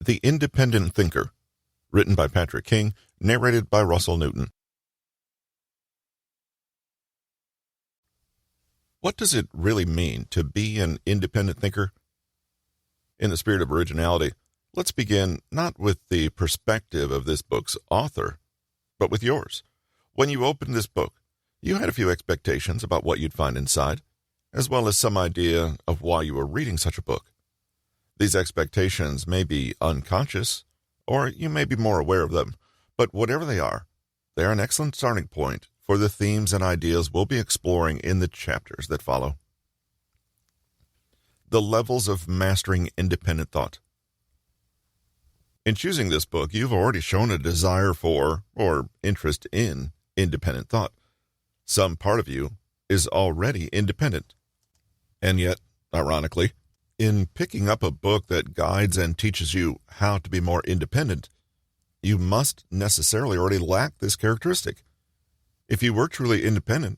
The Independent Thinker, written by Patrick King, narrated by Russell Newton. What does it really mean to be an independent thinker? In the spirit of originality, let's begin not with the perspective of this book's author, but with yours. When you opened this book, you had a few expectations about what you'd find inside, as well as some idea of why you were reading such a book. These expectations may be unconscious, or you may be more aware of them, but whatever they are an excellent starting point for the themes and ideas we'll be exploring in the chapters that follow. The levels of mastering independent thought. In choosing this book, you've already shown a desire for, or interest in, independent thought. Some part of you is already independent. And yet, ironically, in picking up a book that guides and teaches you how to be more independent, you must necessarily already lack this characteristic. If you were truly independent,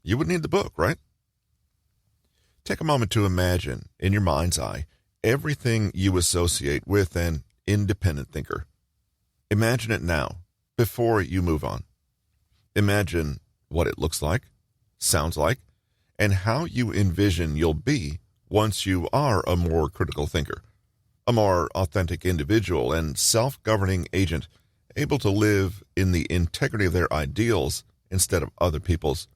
you would need the book, right? Take a moment to imagine, in your mind's eye, everything you associate with an independent thinker. Imagine it now, before you move on. Imagine what it looks like, sounds like, and how you envision you'll be once you are a more critical thinker, a more authentic individual and self-governing agent, able to live in the integrity of their ideals instead of other people's.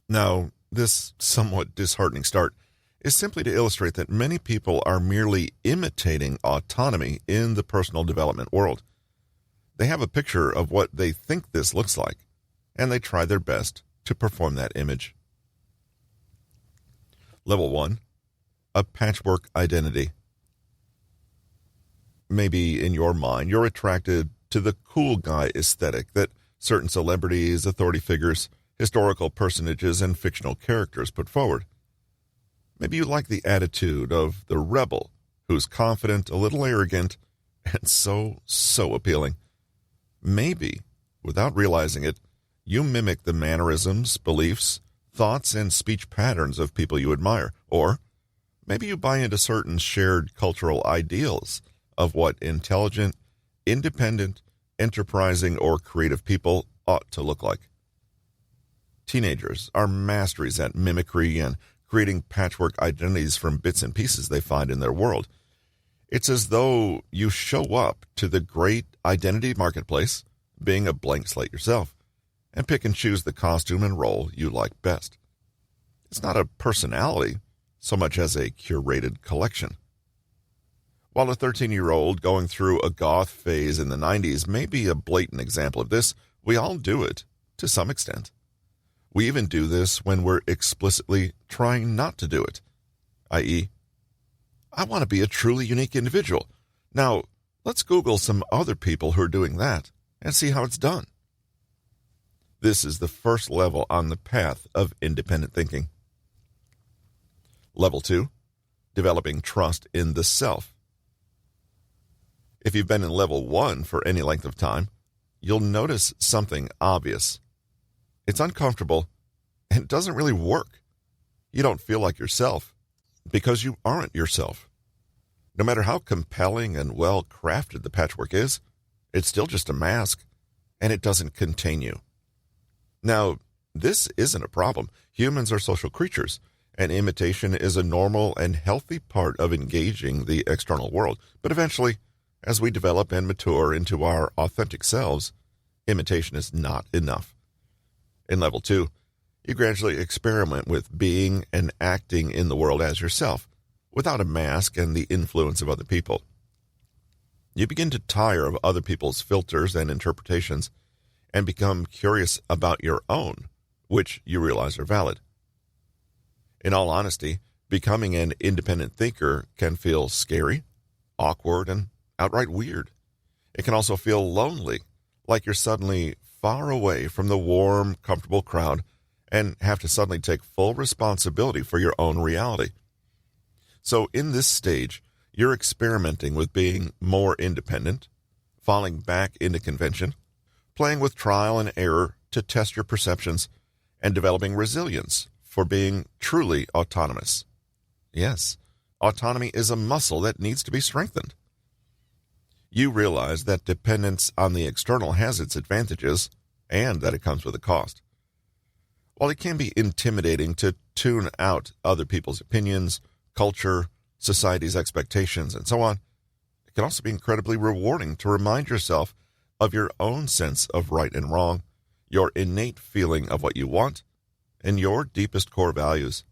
Now, this somewhat disheartening start is simply to illustrate that many people are merely imitating autonomy in the personal development world. They have a picture of what they think this looks like, and they try their best to perform that image. Level 1. A patchwork identity. Maybe in your mind you're attracted to the cool guy aesthetic that certain celebrities, authority figures, historical personages, and fictional characters put forward. Maybe you like the attitude of the rebel who's confident, a little arrogant, and so appealing. Maybe, without realizing it, you mimic the mannerisms, beliefs, thoughts, and speech patterns of people you admire. Or maybe you buy into certain shared cultural ideals of what intelligent, independent, enterprising, or creative people ought to look like. Teenagers are masters at mimicry and creating patchwork identities from bits and pieces they find in their world. It's as though you show up to the great identity marketplace, being a blank slate yourself, and pick and choose the costume and role you like best. It's not a personality so much as a curated collection. While a 13-year-old going through a goth phase in the 90s may be a blatant example of this, we all do it to some extent. We even do this when we're explicitly trying not to do it, i.e., I want to be a truly unique individual. Now, let's Google some other people who are doing that and see how it's done. This is the first level on the path of independent thinking. Level 2, developing trust in the self. If you've been in level 1 for any length of time, you'll notice something obvious. It's uncomfortable and it doesn't really work. You don't feel like yourself because you aren't yourself. No matter how compelling and well crafted the patchwork is, it's still just a mask and it doesn't contain you. Now, this isn't a problem. Humans are social creatures, and imitation is a normal and healthy part of engaging the external world. But eventually, as we develop and mature into our authentic selves, imitation is not enough. In level 2, you gradually experiment with being and acting in the world as yourself, without a mask and the influence of other people. You begin to tire of other people's filters and interpretations, and become curious about your own, which you realize are valid. In all honesty, becoming an independent thinker can feel scary, awkward, and outright weird. It can also feel lonely, like you're suddenly far away from the warm, comfortable crowd and have to suddenly take full responsibility for your own reality. So in this stage, you're experimenting with being more independent, falling back into convention, playing with trial and error to test your perceptions, and developing resilience for being truly autonomous. Yes, autonomy is a muscle that needs to be strengthened. you realize that dependence on the external has its advantages and that it comes with a cost. While it can be intimidating to tune out other people's opinions, culture, society's expectations, and so on, it can also be incredibly rewarding to remind yourself of your own sense of right and wrong, your innate feeling of what you want, and your deepest core values.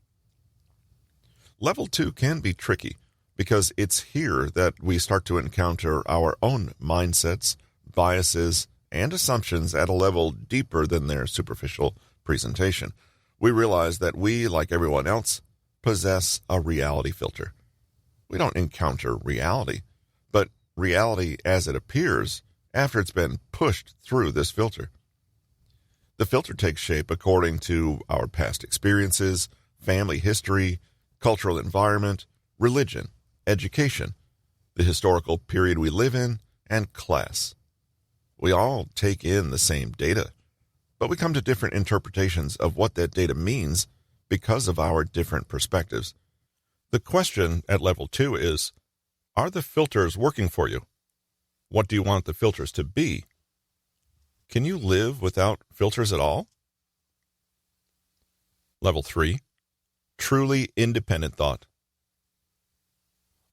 Level 2 can be tricky because it's here that we start to encounter our own mindsets, biases, and assumptions at a level deeper than their superficial presentation. We realize that we, like everyone else, possess a reality filter. We don't encounter reality, but reality as it appears after it's been pushed through this filter. The filter takes shape according to our past experiences, family history, cultural environment, religion, education, the historical period we live in, and class. We all take in the same data, but we come to different interpretations of what that data means because of our different perspectives. The question at level 2 is, are the filters working for you? What do you want the filters to be? Can you live without filters at all? Level 3, truly independent thought.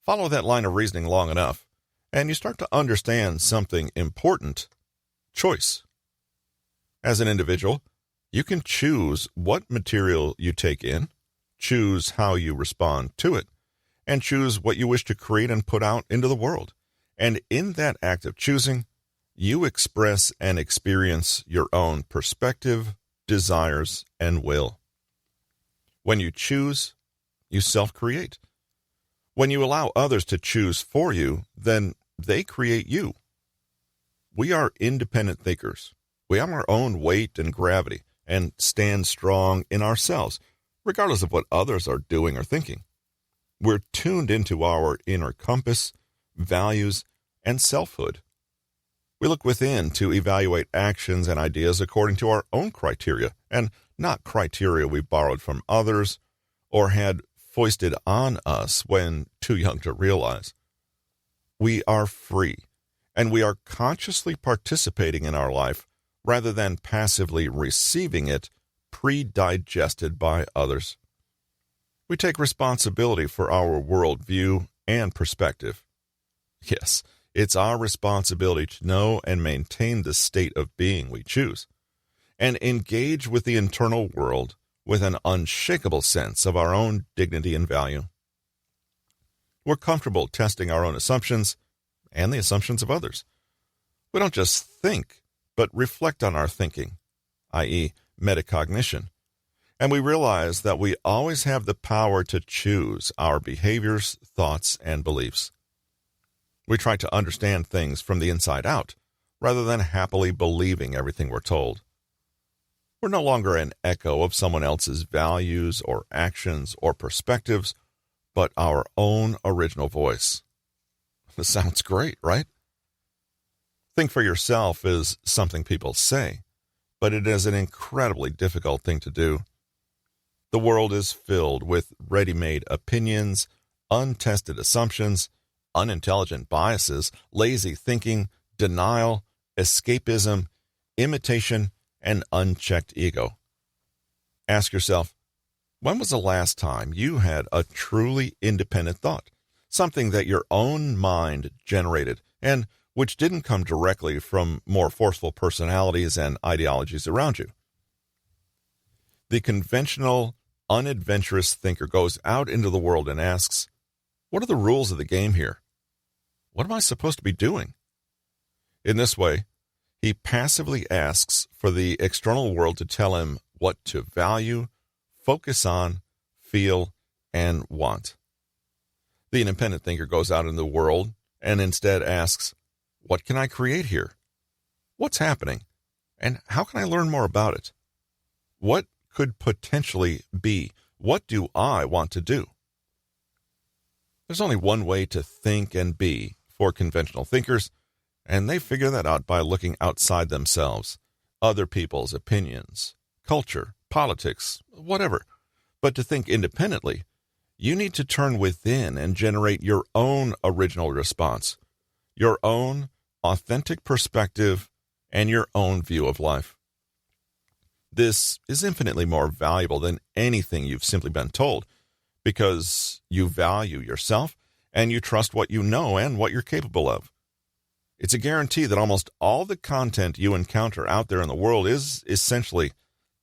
Follow that line of reasoning long enough, and you start to understand something important: choice. As an individual, you can choose what material you take in, choose how you respond to it, and choose what you wish to create and put out into the world. And in that act of choosing, you express and experience your own perspective, desires, and will. When you choose, you self-create. When you allow others to choose for you, then they create you. We are independent thinkers. We have our own weight and gravity and stand strong in ourselves, regardless of what others are doing or thinking. We're tuned into our inner compass, values, and selfhood. We look within to evaluate actions and ideas according to our own criteria, and not criteria we borrowed from others or had foisted on us when too young to realize. We are free, and we are consciously participating in our life rather than passively receiving it pre-digested by others. We take responsibility for our worldview and perspective. Yes, it's our responsibility to know and maintain the state of being we choose, and engage with the internal world with an unshakable sense of our own dignity and value. We're comfortable testing our own assumptions and the assumptions of others. We don't just think, but reflect on our thinking, i.e., metacognition, and we realize that we always have the power to choose our behaviors, thoughts, and beliefs. We try to understand things from the inside out, rather than happily believing everything we're told. We're no longer an echo of someone else's values or actions or perspectives, but our own original voice. This sounds great, right? Think for yourself is something people say, but it is an incredibly difficult thing to do. The world is filled with ready-made opinions, untested assumptions, unintelligent biases, lazy thinking, denial, escapism, imitation, and unchecked ego. Ask yourself, when was the last time you had a truly independent thought, something that your own mind generated, and which didn't come directly from more forceful personalities and ideologies around you? The conventional, unadventurous thinker goes out into the world and asks, what are the rules of the game here? What am I supposed to be doing? In this way, he passively asks for the external world to tell him what to value, focus on, feel, and want. The independent thinker goes out in the world and instead asks, what can I create here? What's happening? And how can I learn more about it? What could potentially be? What do I want to do? There's only one way to think and be for conventional thinkers, and they figure that out by looking outside themselves, other people's opinions, culture, politics, whatever. But to think independently, you need to turn within and generate your own original response, your own authentic perspective, and your own view of life. This is infinitely more valuable than anything you've simply been told, because you value yourself and you trust what you know and what you're capable of. It's a guarantee that almost all the content you encounter out there in the world is essentially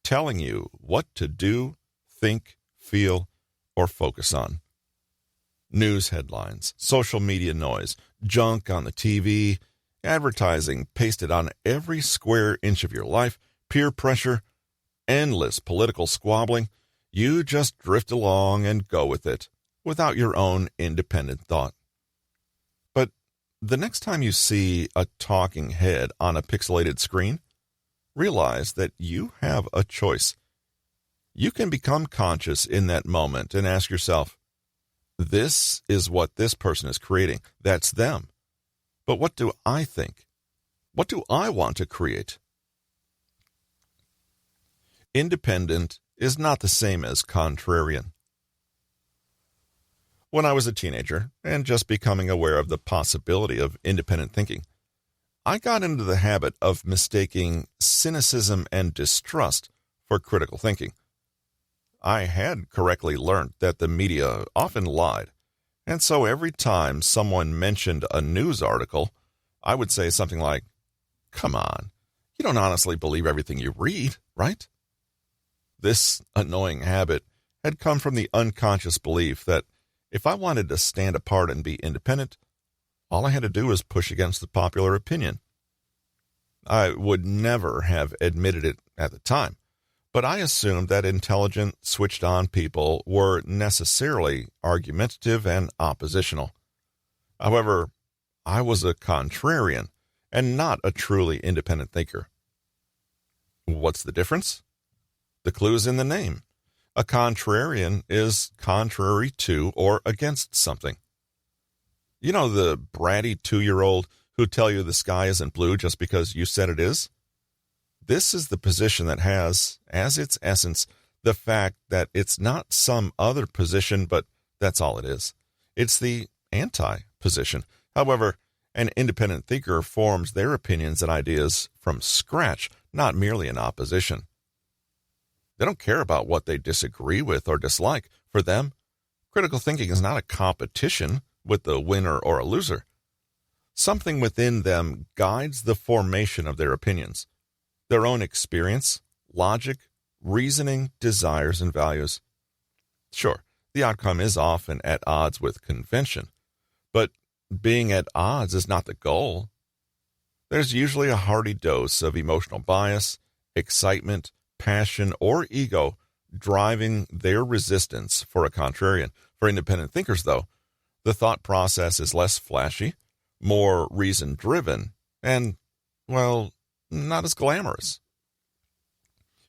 telling you what to do, think, feel, or focus on. News headlines, social media noise, junk on the TV, advertising pasted on every square inch of your life, peer pressure, endless political squabbling. You just drift along and go with it without your own independent thought. But the next time you see a talking head on a pixelated screen, realize that you have a choice. You can become conscious in that moment and ask yourself, this is what this person is creating. That's them. But what do I think? What do I want to create? Independent is not the same as contrarian. When I was a teenager and just becoming aware of the possibility of independent thinking, I got into the habit of mistaking cynicism and distrust for critical thinking. I had correctly learned that the media often lied, and so every time someone mentioned a news article, I would say something like, "Come on, you don't honestly believe everything you read, right?" This annoying habit had come from the unconscious belief that if I wanted to stand apart and be independent, all I had to do was push against the popular opinion. I would never have admitted it at the time, but I assumed that intelligent, switched-on people were necessarily argumentative and oppositional. However, I was a contrarian and not a truly independent thinker. What's the difference? The clue's in the name. A contrarian is contrary to or against something. You know the bratty 2-year-old who tell you the sky isn't blue just because you said it is? This is the position that has, as its essence, the fact that it's not some other position, but that's all it is. It's the anti-position. However, an independent thinker forms their opinions and ideas from scratch, not merely in opposition. They don't care about what they disagree with or dislike. For them, critical thinking is not a competition with the winner or a loser. Something within them guides the formation of their opinions, their own experience, logic, reasoning, desires, and values. Sure, the outcome is often at odds with convention, but being at odds is not the goal. There's usually a hearty dose of emotional bias, excitement, passion, or ego driving their resistance for a contrarian. For independent thinkers, though, the thought process is less flashy, more reason-driven, and, well, not as glamorous.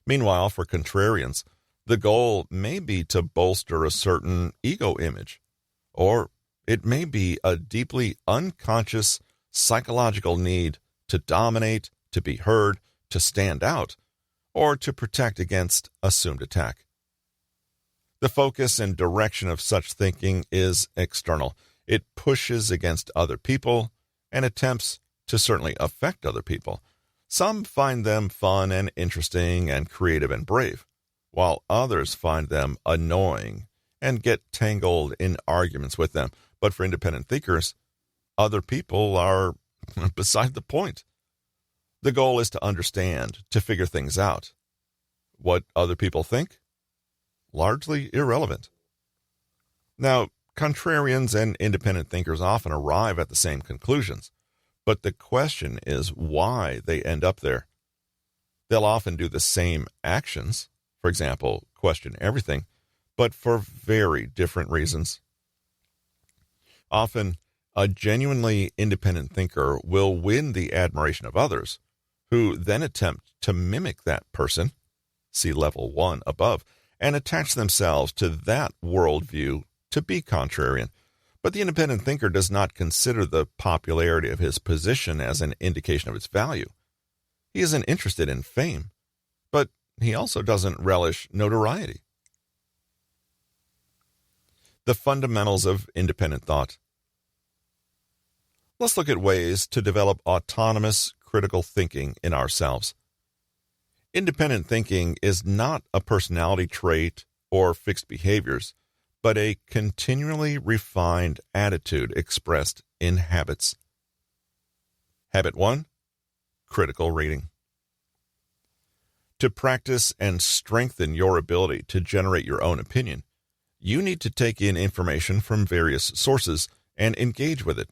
Meanwhile, for contrarians, the goal may be to bolster a certain ego image, or it may be a deeply unconscious psychological need to dominate, to be heard, to stand out, or to protect against assumed attack. The focus and direction of such thinking is external. It pushes against other people and attempts to certainly affect other people. Some find them fun and interesting and creative and brave, while others find them annoying and get tangled in arguments with them. But for independent thinkers, other people are beside the point. The goal is to understand, to figure things out. What other people think? Largely irrelevant. Now, contrarians and independent thinkers often arrive at the same conclusions, but the question is why they end up there. They'll often do the same actions, for example, question everything, but for very different reasons. Often, a genuinely independent thinker will win the admiration of others, who then attempt to mimic that person, see level 1 above, and attach themselves to that worldview to be contrarian. But the independent thinker does not consider the popularity of his position as an indication of its value. He isn't interested in fame, but he also doesn't relish notoriety. The fundamentals of independent thought. Let's look at ways to develop autonomous critical thinking in ourselves. Independent thinking is not a personality trait or fixed behaviors, but a continually refined attitude expressed in habits. Habit 1. Critical reading. To practice and strengthen your ability to generate your own opinion, you need to take in information from various sources and engage with it.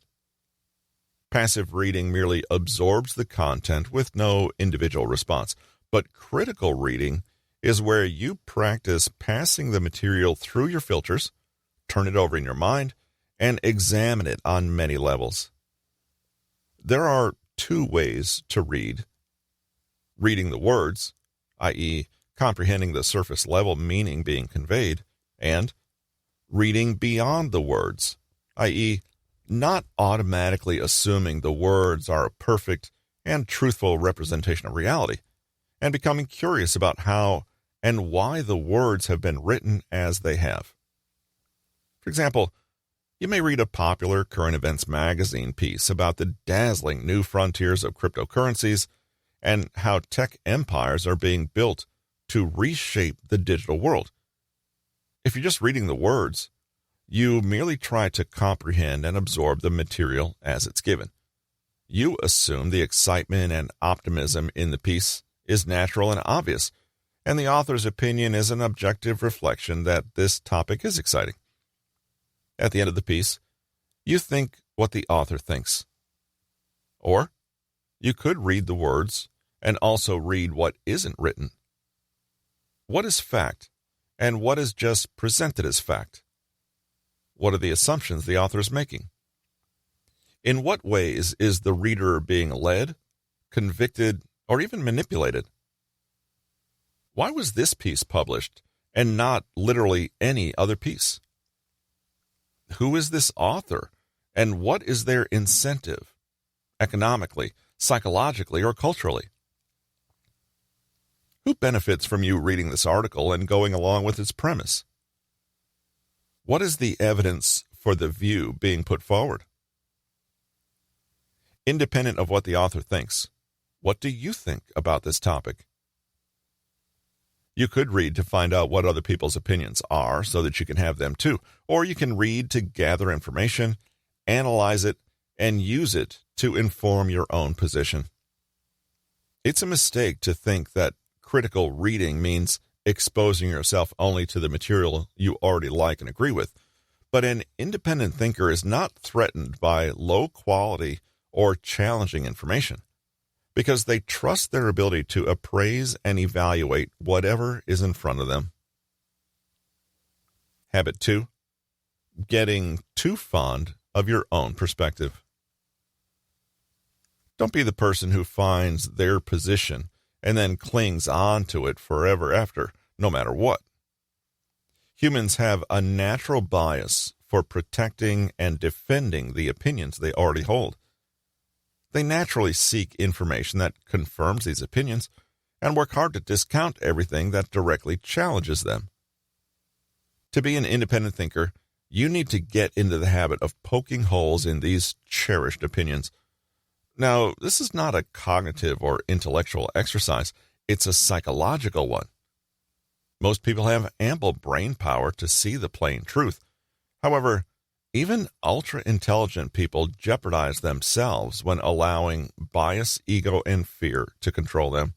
Passive reading merely absorbs the content with no individual response, but critical reading is where you practice passing the material through your filters, turn it over in your mind, and examine it on many levels. There are two ways to read: reading the words, i.e., comprehending the surface level meaning being conveyed, and reading beyond the words, i.e., not automatically assuming the words are a perfect and truthful representation of reality, and becoming curious about how and why the words have been written as they have. For example, you may read a popular current events magazine piece about the dazzling new frontiers of cryptocurrencies and how tech empires are being built to reshape the digital world. If you're just reading the words, you merely try to comprehend and absorb the material as it's given. You assume the excitement and optimism in the piece is natural and obvious, and the author's opinion is an objective reflection that this topic is exciting. At the end of the piece, you think what the author thinks. Or you could read the words and also read what isn't written. What is fact, and what is just presented as fact? What are the assumptions the author is making? In what ways is the reader being led, convicted, or even manipulated? Why was this piece published and not literally any other piece? Who is this author, and what is their incentive, economically, psychologically, or culturally? Who benefits from you reading this article and going along with its premise? What is the evidence for the view being put forward? Independent of what the author thinks, what do you think about this topic? You could read to find out what other people's opinions are so that you can have them too, or you can read to gather information, analyze it, and use it to inform your own position. It's a mistake to think that critical reading means exposing yourself only to the material you already like and agree with. But an independent thinker is not threatened by low quality or challenging information because they trust their ability to appraise and evaluate whatever is in front of them. Habit 2. Getting too fond of your own perspective. Don't be the person who finds their position and then clings on to it forever after, no matter what. Humans have a natural bias for protecting and defending the opinions they already hold. They naturally seek information that confirms these opinions and work hard to discount everything that directly challenges them. To be an independent thinker, you need to get into the habit of poking holes in these cherished opinions. Now, this is not a cognitive or intellectual exercise, it's a psychological one. Most people have ample brain power to see the plain truth. However, even ultra-intelligent people jeopardize themselves when allowing bias, ego, and fear to control them.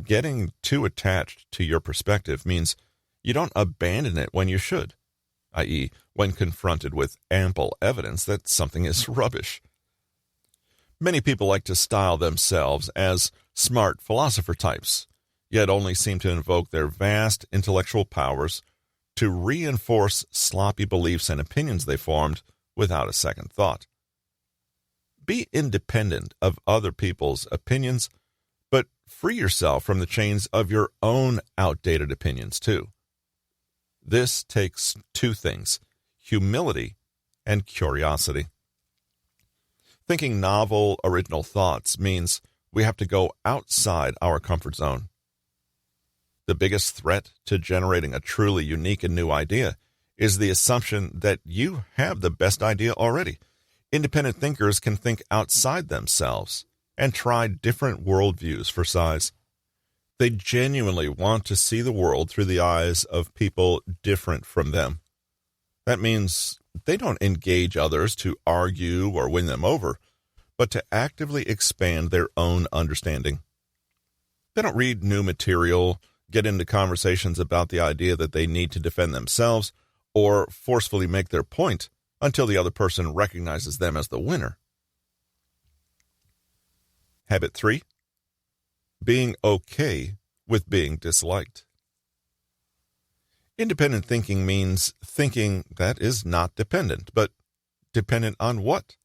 Getting too attached to your perspective means you don't abandon it when you should, i.e., when confronted with ample evidence that something is rubbish. Many people like to style themselves as smart philosopher types, yet only seem to invoke their vast intellectual powers to reinforce sloppy beliefs and opinions they formed without a second thought. Be independent of other people's opinions, but free yourself from the chains of your own outdated opinions too. This takes two things: humility and curiosity. Thinking novel, original thoughts means we have to go outside our comfort zone. The biggest threat to generating a truly unique and new idea is the assumption that you have the best idea already. Independent thinkers can think outside themselves and try different worldviews for size. They genuinely want to see the world through the eyes of people different from them. That means they don't engage others to argue or win them over, but to actively expand their own understanding. They don't read new material, get into conversations about the idea that they need to defend themselves, or forcefully make their point until the other person recognizes them as the winner. Habit 3. Being okay with being disliked. Independent thinking means thinking that is not dependent, but dependent on what?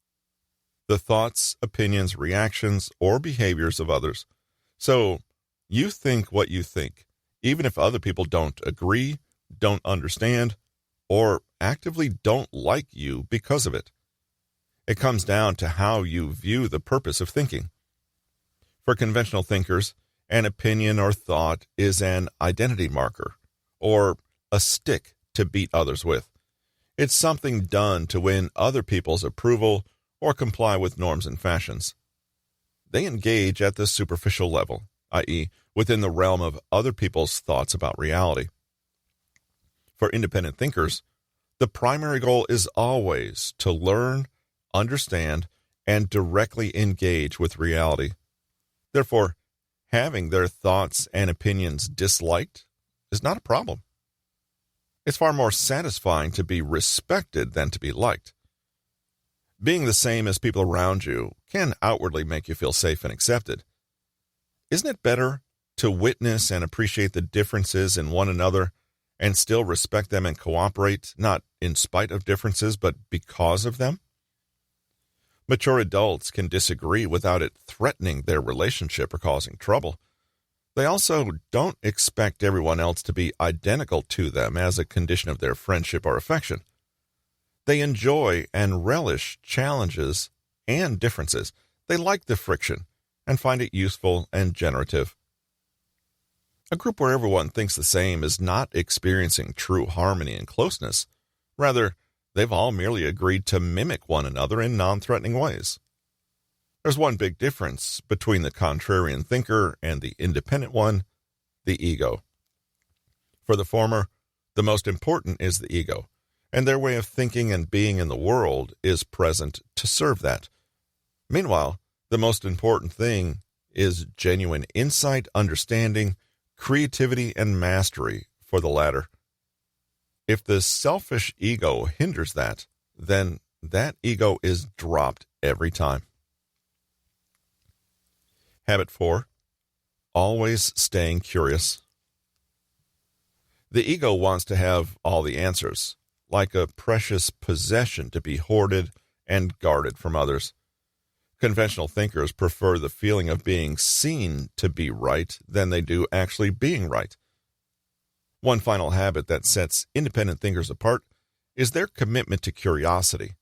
The thoughts, opinions, reactions, or behaviors of others. So, you think what you think, even if other people don't agree, don't understand, or actively don't like you because of it. It comes down to how you view the purpose of thinking. For conventional thinkers, an opinion or thought is an identity marker, or a stick to beat others with. It's something done to win other people's approval or comply with norms and fashions. They engage at the superficial level, i.e., within the realm of other people's thoughts about reality. For independent thinkers, the primary goal is always to learn, understand, and directly engage with reality. Therefore, having their thoughts and opinions disliked is not a problem. It's far more satisfying to be respected than to be liked. Being the same as people around you can outwardly make you feel safe and accepted. Isn't it better to witness and appreciate the differences in one another and still respect them and cooperate, not in spite of differences, but because of them? Mature adults can disagree without it threatening their relationship or causing trouble. They also don't expect everyone else to be identical to them as a condition of their friendship or affection. They enjoy and relish challenges and differences. They like the friction and find it useful and generative. A group where everyone thinks the same is not experiencing true harmony and closeness. Rather, they've all merely agreed to mimic one another in non-threatening ways. There's one big difference between the contrarian thinker and the independent one, the ego. For the former, the most important is the ego, and their way of thinking and being in the world is present to serve that. Meanwhile, the most important thing is genuine insight, understanding, creativity, and mastery for the latter. If the selfish ego hinders that, then that ego is dropped every time. Habit 4. Always staying curious. The ego wants to have all the answers, like a precious possession to be hoarded and guarded from others. Conventional thinkers prefer the feeling of being seen to be right than they do actually being right. One final habit that sets independent thinkers apart is their commitment to curiosity,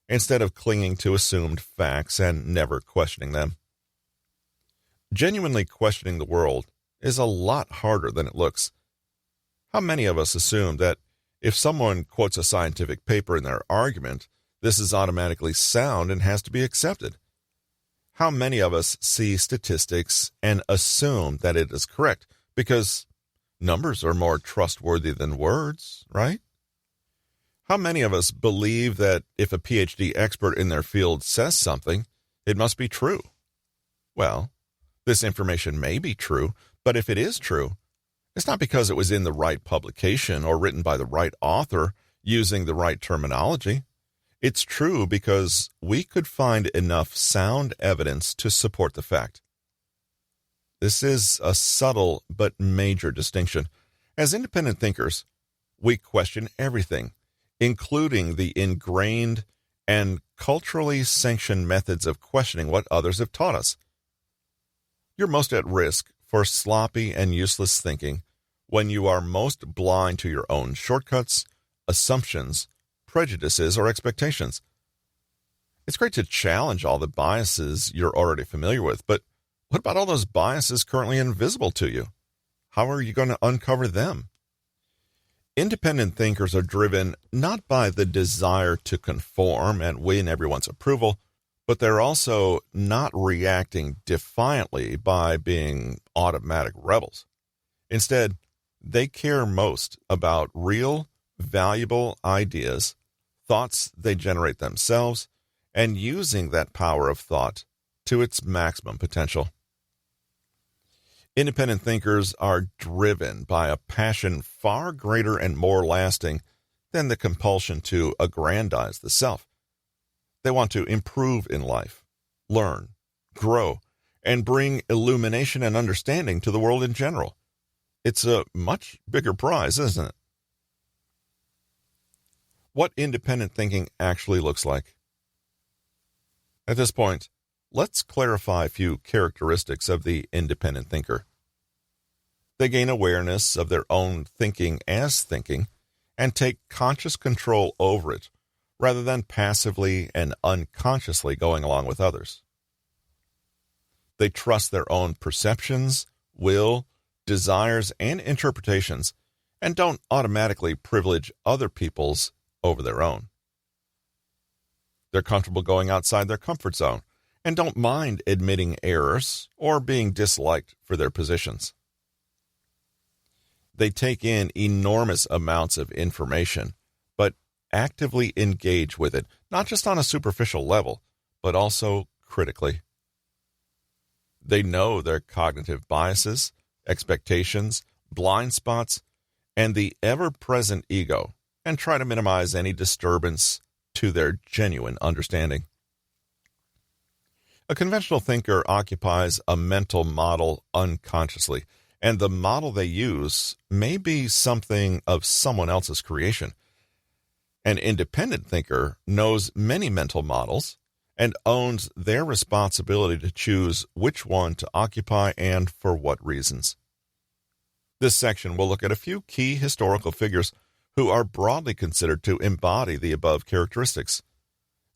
instead of clinging to assumed facts and never questioning them. Genuinely questioning the world is a lot harder than it looks. How many of us assume that if someone quotes a scientific paper in their argument, this is automatically sound and has to be accepted? How many of us see statistics and assume that it is correct because numbers are more trustworthy than words, right? How many of us believe that if a PhD expert in their field says something, it must be true? Well, this information may be true, but if it is true, it's not because it was in the right publication or written by the right author using the right terminology. It's true because we could find enough sound evidence to support the fact. This is a subtle but major distinction. As independent thinkers, we question everything, including the ingrained and culturally sanctioned methods of questioning what others have taught us. You're most at risk for sloppy and useless thinking when you are most blind to your own shortcuts, assumptions, prejudices, or expectations. It's great to challenge all the biases you're already familiar with, but what about all those biases currently invisible to you? How are you going to uncover them? Independent thinkers are driven not by the desire to conform and win everyone's approval, but they're also not reacting defiantly by being automatic rebels. Instead, they care most about real, valuable ideas, thoughts they generate themselves, and using that power of thought to its maximum potential. Independent thinkers are driven by a passion far greater and more lasting than the compulsion to aggrandize the self. They want to improve in life, learn, grow, and bring illumination and understanding to the world in general. It's a much bigger prize, isn't it? What independent thinking actually looks like. At this point, let's clarify a few characteristics of the independent thinker. They gain awareness of their own thinking as thinking and take conscious control over it, rather than passively and unconsciously going along with others. They trust their own perceptions, will, desires, and interpretations, and don't automatically privilege other people's over their own. They're comfortable going outside their comfort zone and don't mind admitting errors or being disliked for their positions. They take in enormous amounts of information, but actively engage with it, not just on a superficial level, but also critically. They know their cognitive biases, expectations, blind spots, and the ever-present ego, and try to minimize any disturbance to their genuine understanding. A conventional thinker occupies a mental model unconsciously, and the model they use may be something of someone else's creation. An independent thinker knows many mental models and owns their responsibility to choose which one to occupy and for what reasons. This section will look at a few key historical figures who are broadly considered to embody the above characteristics.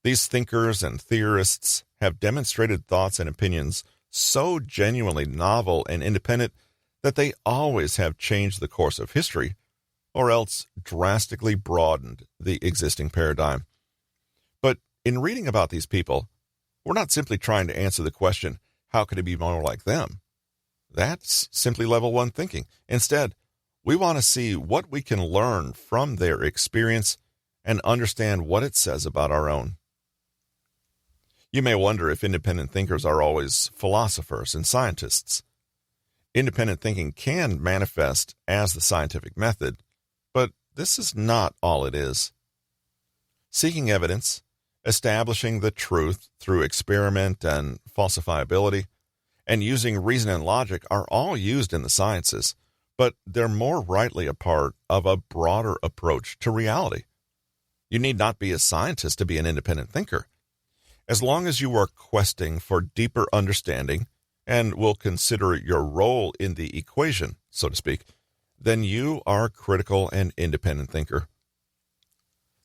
These thinkers and theorists have demonstrated thoughts and opinions so genuinely novel and independent that they always have changed the course of history, or else drastically broadened the existing paradigm. But in reading about these people, we're not simply trying to answer the question, how could it be more like them? That's simply level one thinking. Instead, we want to see what we can learn from their experience and understand what it says about our own. You may wonder if independent thinkers are always philosophers and scientists. Independent thinking can manifest as the scientific method, but this is not all it is. Seeking evidence, establishing the truth through experiment and falsifiability, and using reason and logic are all used in the sciences, but they're more rightly a part of a broader approach to reality. You need not be a scientist to be an independent thinker. As long as you are questing for deeper understanding and will consider your role in the equation, so to speak, then you are a critical and independent thinker.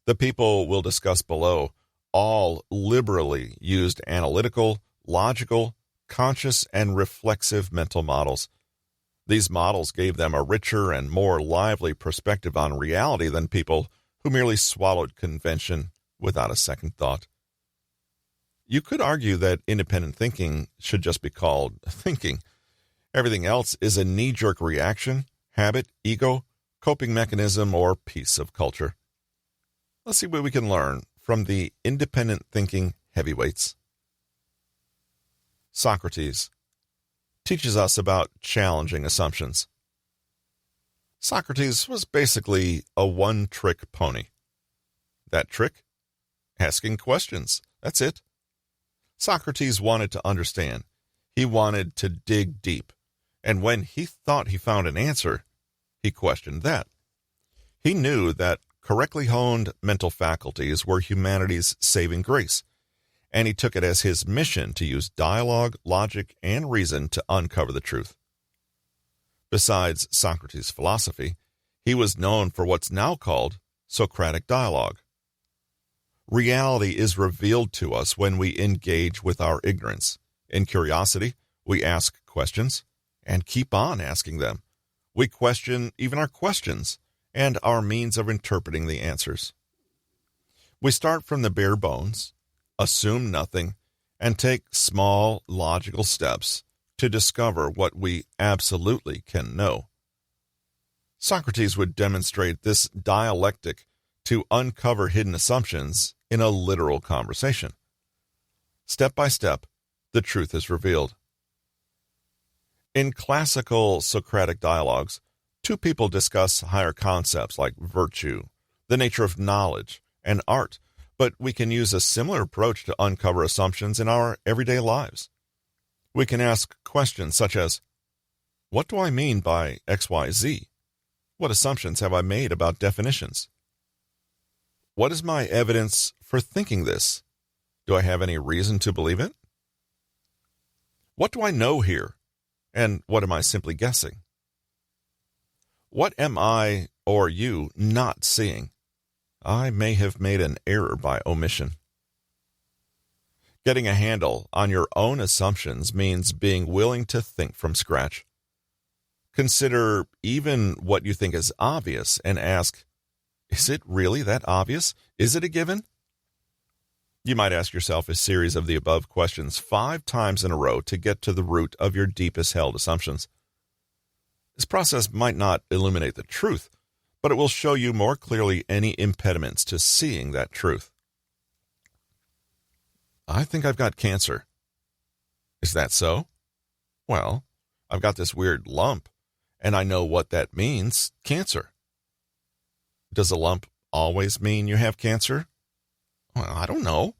The people we'll discuss below all liberally used analytical, logical, conscious, and reflexive mental models. These models gave them a richer and more lively perspective on reality than people who merely swallowed convention without a second thought. You could argue that independent thinking should just be called thinking. Everything else is a knee-jerk reaction, habit, ego, coping mechanism, or piece of culture. Let's see what we can learn from the independent thinking heavyweights. Socrates teaches us about challenging assumptions. Socrates was basically a one-trick pony. That trick? Asking questions. That's it. Socrates wanted to understand. He wanted to dig deep. And when he thought he found an answer, he questioned that. He knew that correctly honed mental faculties were humanity's saving grace, and he took it as his mission to use dialogue, logic, and reason to uncover the truth. Besides Socrates' philosophy, he was known for what's now called Socratic dialogue. Reality is revealed to us when we engage with our ignorance. In curiosity, we ask questions and keep on asking them. We question even our questions and our means of interpreting the answers. We start from the bare bones, assume nothing, and take small, logical steps to discover what we absolutely can know. Socrates would demonstrate this dialectic to uncover hidden assumptions in a literal conversation. Step by step, the truth is revealed. In classical Socratic dialogues, two people discuss higher concepts like virtue, the nature of knowledge, and art, but we can use a similar approach to uncover assumptions in our everyday lives. We can ask questions such as, what do I mean by XYZ? What assumptions have I made about definitions? What is my evidence for thinking this? Do I have any reason to believe it? What do I know here? And what am I simply guessing? What am I or you not seeing? I may have made an error by omission. Getting a handle on your own assumptions means being willing to think from scratch. Consider even what you think is obvious and ask, is it really that obvious? Is it a given? You might ask yourself a series of the above questions 5 times in a row to get to the root of your deepest held assumptions. This process might not illuminate the truth, but it will show you more clearly any impediments to seeing that truth. I think I've got cancer. Is that so? Well, I've got this weird lump, and I know what that means, cancer. Does a lump always mean you have cancer? Well, I don't know,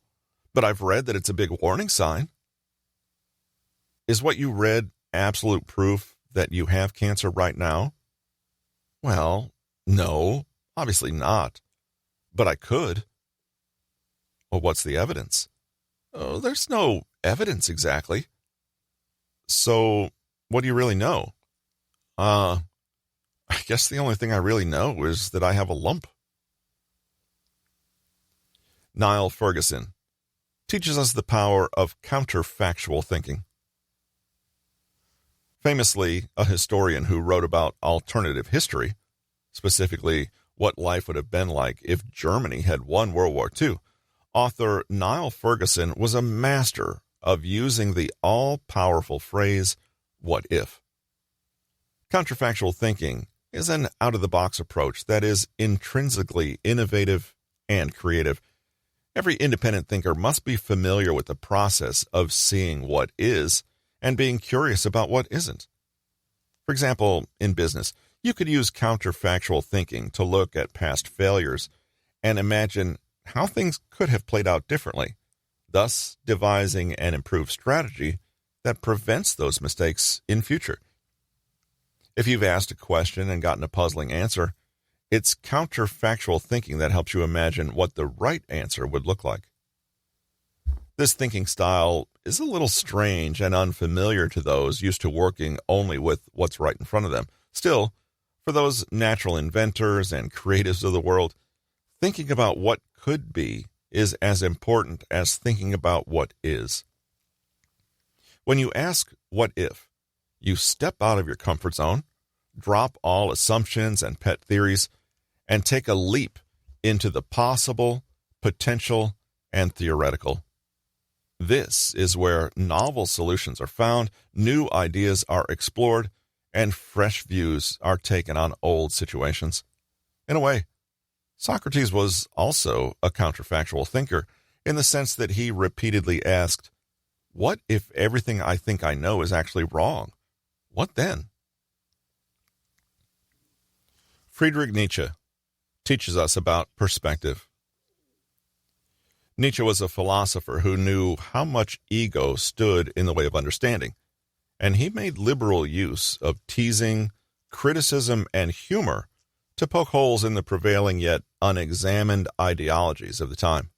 but I've read that it's a big warning sign. Is what you read absolute proof that you have cancer right now? Well, no, obviously not, but I could. Well, what's the evidence? Oh, there's no evidence exactly. So, what do you really know? I guess the only thing I really know is that I have a lump. Niall Ferguson teaches us the power of counterfactual thinking. Famously, a historian who wrote about alternative history, specifically what life would have been like if Germany had won World War II, author Niall Ferguson was a master of using the all-powerful phrase, what if? Counterfactual thinking is an out-of-the-box approach that is intrinsically innovative and creative. Every independent thinker must be familiar with the process of seeing what is and being curious about what isn't. For example, in business, you could use counterfactual thinking to look at past failures and imagine how things could have played out differently, thus devising an improved strategy that prevents those mistakes in future. If you've asked a question and gotten a puzzling answer, it's counterfactual thinking that helps you imagine what the right answer would look like. This thinking style is a little strange and unfamiliar to those used to working only with what's right in front of them. Still, for those natural inventors and creatives of the world, thinking about what could be is as important as thinking about what is. When you ask what if, you step out of your comfort zone, drop all assumptions and pet theories, and take a leap into the possible, potential, and theoretical. This is where novel solutions are found, new ideas are explored, and fresh views are taken on old situations. In a way, Socrates was also a counterfactual thinker in the sense that he repeatedly asked, what if everything I think I know is actually wrong? What then? Friedrich Nietzsche teaches us about perspective. Nietzsche was a philosopher who knew how much ego stood in the way of understanding, and he made liberal use of teasing, criticism, and humor to poke holes in the prevailing yet unexamined ideologies of the time.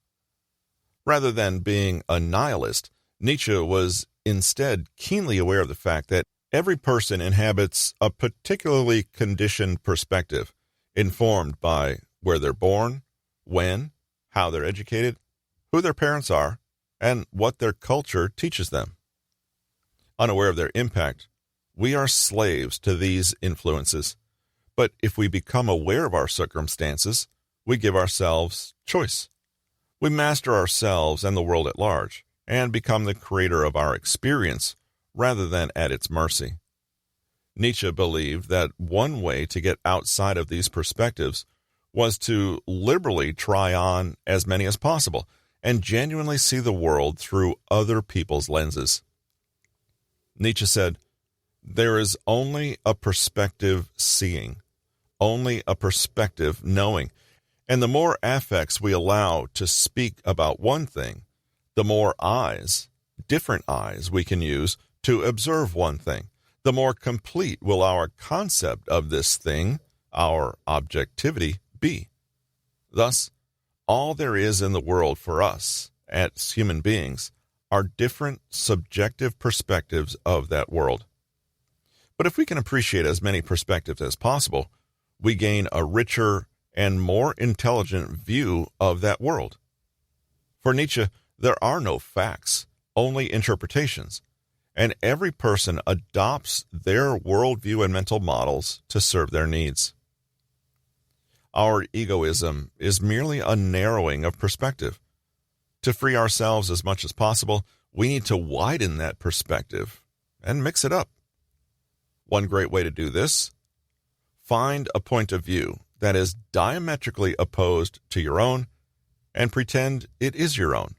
Rather than being a nihilist, Nietzsche was instead keenly aware of the fact that every person inhabits a particularly conditioned perspective, informed by where they're born, when, how they're educated, who their parents are, and what their culture teaches them. Unaware of their impact, we are slaves to these influences. But if we become aware of our circumstances, we give ourselves choice. We master ourselves and the world at large, and become the creator of our experience rather than at its mercy. Nietzsche believed that one way to get outside of these perspectives was to liberally try on as many as possible and genuinely see the world through other people's lenses. Nietzsche said, "There is only a perspective seeing, only a perspective knowing, and the more affects we allow to speak about one thing, the more eyes, different eyes we can use to observe one thing, the more complete will our concept of this thing, our objectivity, be. Thus, all there is in the world for us, as human beings, are different subjective perspectives of that world. But if we can appreciate as many perspectives as possible, we gain a richer and more intelligent view of that world." For Nietzsche, there are no facts, only interpretations, and every person adopts their worldview and mental models to serve their needs. Our egoism is merely a narrowing of perspective. To free ourselves as much as possible, we need to widen that perspective and mix it up. One great way to do this: find a point of view that is diametrically opposed to your own and pretend it is your own.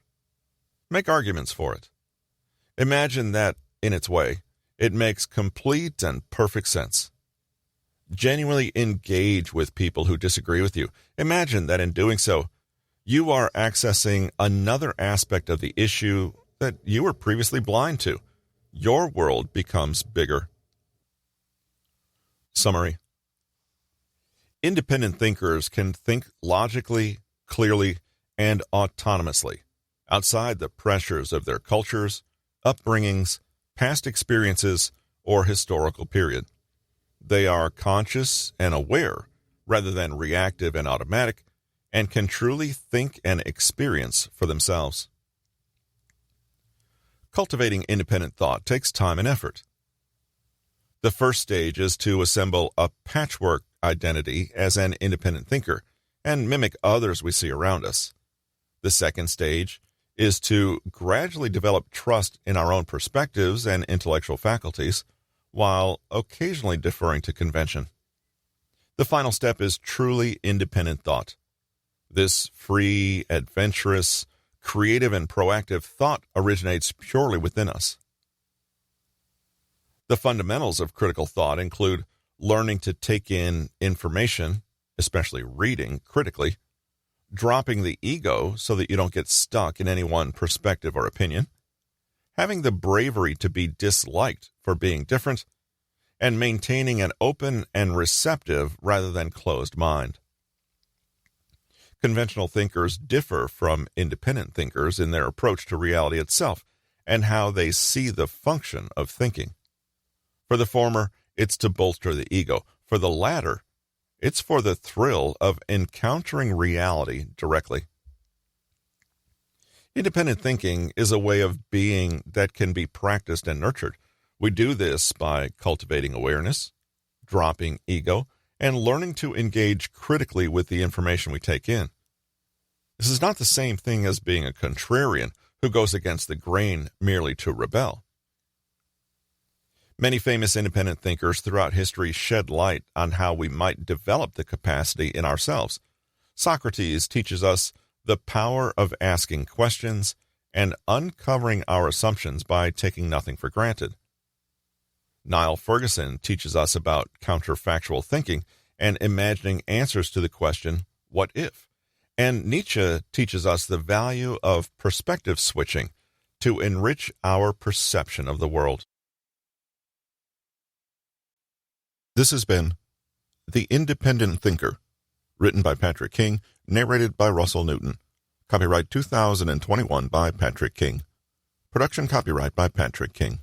Make arguments for it. Imagine that, in its way, it makes complete and perfect sense. Genuinely engage with people who disagree with you. Imagine that in doing so, you are accessing another aspect of the issue that you were previously blind to. Your world becomes bigger. Summary. Independent thinkers can think logically, clearly, and autonomously, outside the pressures of their cultures, upbringings, past experiences, or historical period. They are conscious and aware, rather than reactive and automatic, and can truly think and experience for themselves. Cultivating independent thought takes time and effort. The first stage is to assemble a patchwork identity as an independent thinker and mimic others we see around us. The second stage is to gradually develop trust in our own perspectives and intellectual faculties, while occasionally deferring to convention. The final step is truly independent thought. This free, adventurous, creative, and proactive thought originates purely within us. The fundamentals of critical thought include learning to take in information, especially reading critically, dropping the ego so that you don't get stuck in any one perspective or opinion, having the bravery to be disliked for being different, and maintaining an open and receptive rather than closed mind. Conventional thinkers differ from independent thinkers in their approach to reality itself and how they see the function of thinking. For the former, it's to bolster the ego. For the latter, it's for the thrill of encountering reality directly. Independent thinking is a way of being that can be practiced and nurtured. We do this by cultivating awareness, dropping ego, and learning to engage critically with the information we take in. This is not the same thing as being a contrarian who goes against the grain merely to rebel. Many famous independent thinkers throughout history shed light on how we might develop the capacity in ourselves. Socrates teaches us the power of asking questions and uncovering our assumptions by taking nothing for granted. Niall Ferguson teaches us about counterfactual thinking and imagining answers to the question, what if? And Nietzsche teaches us the value of perspective switching to enrich our perception of the world. This has been The Independent Thinker, written by Patrick King, narrated by Russell Newton. Copyright 2021 by Patrick King. Production copyright by Patrick King.